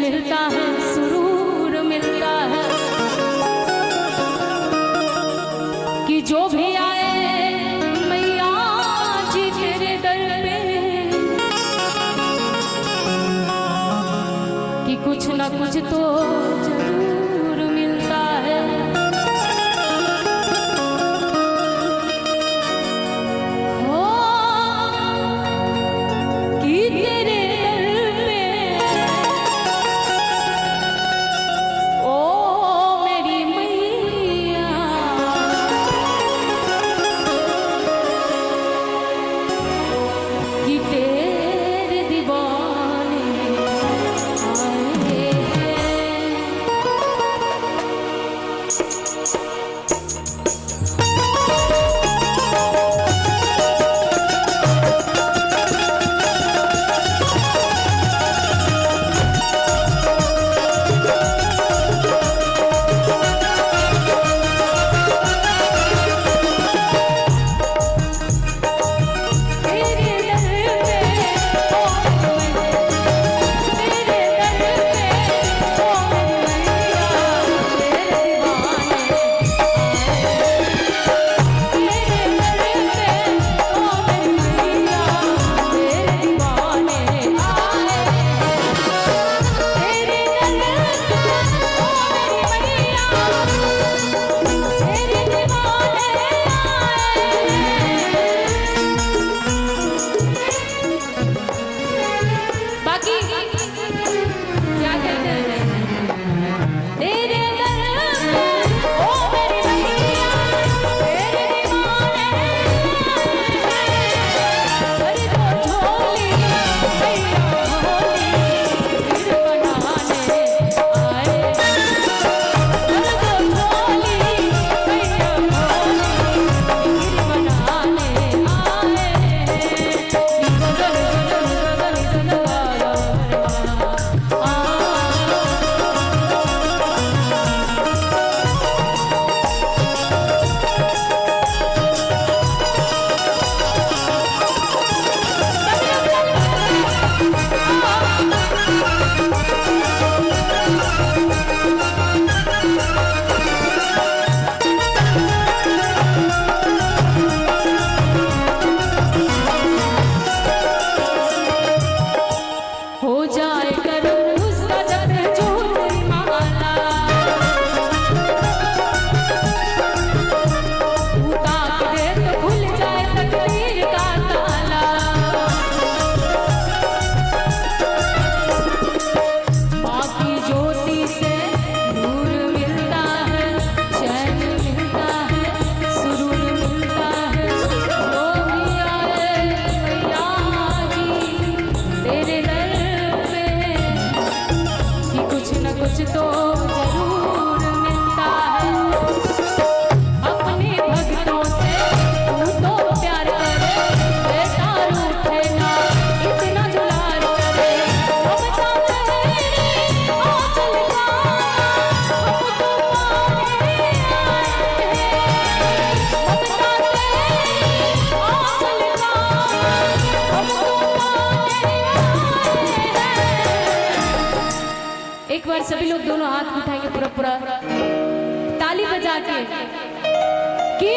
मिलता है, सुरूर मिलता है कि जो भी आए मैया जी तेरे दर पे, कि कुछ ना कुछ तो जरूर मिलता है। हो कि तेरे दर पे ओ मेरी मैया, कि तेरे दीवाने आए हैं। कुछ तो जरूर मिलता है। अपने भक्तों से तू तो प्यार करे, बेटा रूठे ना इतना दुलार करे। हम चाहते हैं आंचल का हमको पाने आए हैं। हम चाहते हैं आंचल का हमको पाने आए हैं। एक बार सभी लोग दोनों हाथ उठाएंगे पूरा पूरा ताली बजा के कि